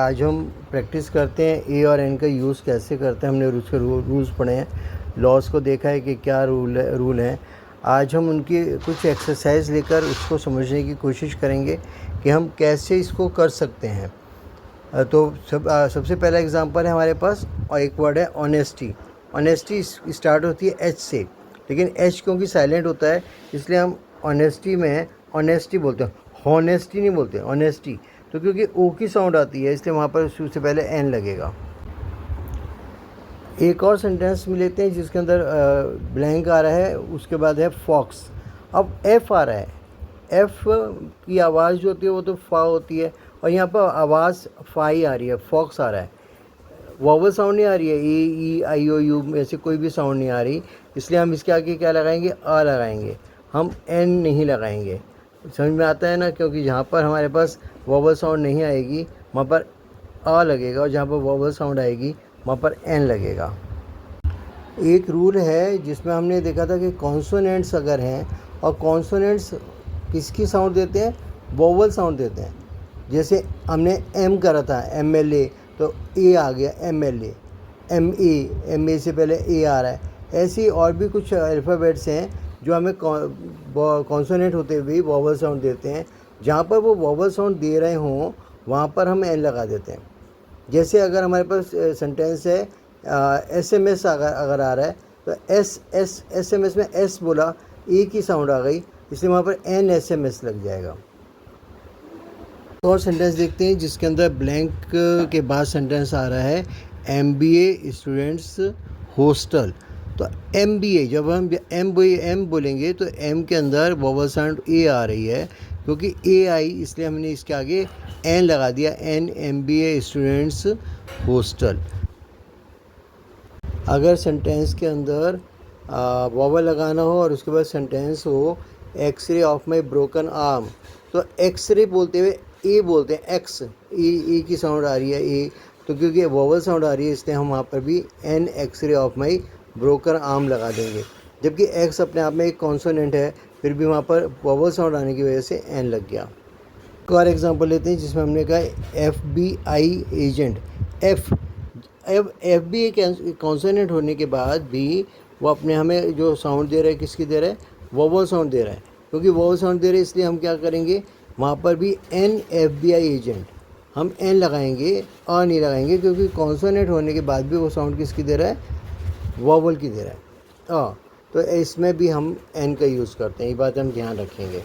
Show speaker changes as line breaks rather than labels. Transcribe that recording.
आज हम प्रैक्टिस करते हैं ए और एन का यूज़ कैसे करते हैं। हमने उसके रूल्स पढ़े हैं, लॉज को देखा है कि क्या रूल हैं। आज हम उनकी कुछ एक्सरसाइज लेकर उसको समझने की कोशिश करेंगे कि हम कैसे इसको कर सकते हैं। तो सबसे पहला एग्जांपल है हमारे पास, और एक वर्ड है ऑनेस्टी। ऑनेस्टी स्टार्ट होती है एच से, लेकिन एच क्योंकि साइलेंट होता है इसलिए हम ऑनेस्टी में ऑनेस्टी बोलते हैं, हॉनेस्टी नहीं बोलते, ऑनेस्टी। तो क्योंकि ओ की साउंड आती है इसलिए वहाँ पर उससे पहले एन लगेगा। एक और सेंटेंस में लेते हैं जिसके अंदर ब्लैंक आ रहा है, उसके बाद है फॉक्स। अब एफ़ आ रहा है, एफ़ की आवाज़ जो होती है वो तो फा होती है, और यहाँ पर आवाज़ फाई आ रही है, फॉक्स आ रहा है। वॉवल साउंड नहीं आ रही है, ए ई आई ओ यू में से कोई भी साउंड नहीं आ रही, इसलिए हम इसके आगे क्या लगाएंगे, आ लगाएंगे, हम एन नहीं लगाएंगे। समझ में आता है ना, क्योंकि जहाँ पर हमारे पास वॉवल साउंड नहीं आएगी वहाँ पर आ लगेगा, और जहाँ पर वॉवल साउंड आएगी वहाँ पर एन लगेगा। एक रूल है जिसमें हमने देखा था कि कॉन्सोनेंट्स अगर हैं, और कॉन्सोनेंट्स किसकी साउंड देते हैं, वॉवल साउंड देते हैं। जैसे हमने एम करा था, एम एल ए, तो ए आ गया M L A, M A से पहले ए आ रहा है। ऐसी और भी कुछ अल्फ़ाबेट्स हैं जो हमें कॉन्सोनेंट होते हुए वॉवल साउंड देते हैं। जहाँ पर वो वॉवल साउंड दे रहे हों वहाँ पर हम एन लगा देते हैं। जैसे अगर हमारे पास सेंटेंस है एस एम एस अगर आ रहा है, तो एस एम एस में एस बोला, ए की साउंड आ गई, इसलिए वहाँ पर एन एस एम एस लग जाएगा। और सेंटेंस देखते हैं जिसके अंदर ब्लैंक के बाद सेंटेंस आ रहा है MBA स्टूडेंट्स हॉस्टल। तो MBA, जब हम एम बोलेंगे तो एम के अंदर वॉवल साउंड ए आ रही है, क्योंकि ए आई इसलिए हमने इसके आगे एन लगा दिया, एन MBA स्टूडेंट्स हॉस्टल। अगर सेंटेंस के अंदर वॉवल लगाना हो और उसके बाद सेंटेंस हो X-ray of my broken arm, तो एक्सरे बोलते हुए ए बोलते हैं, एक्स, ए की साउंड आ रही है ए, तो क्योंकि वॉवल साउंड आ रही है इसलिए हम वहाँ पर भी an X-ray of my broken arm लगा देंगे। जबकि एक्स अपने आप में एक कॉन्सोनेंट है, फिर भी वहाँ पर वॉवल साउंड आने की वजह से एन लग गया। एक और एग्जांपल लेते हैं जिसमें हमने कहा FBI एजेंट। एफ भी एक कॉन्सोनेंट होने के बाद भी वो अपने हमें जो साउंड दे रहा है, किसकी दे रहा है, वॉवल साउंड दे रहा है। क्योंकि वॉवल साउंड दे रहे हैं इसलिए हम क्या करेंगे, वहाँ पर भी एन FBI एजेंट, हम एन लगाएंगे, आ नहीं लगाएंगे, क्योंकि कॉन्सोनेंट होने के बाद भी वो साउंड किसकी दे रहा है, वॉवल की दे रहा है। तो इसमें भी हम एन का यूज़ करते हैं, ये बात हम ध्यान रखेंगे।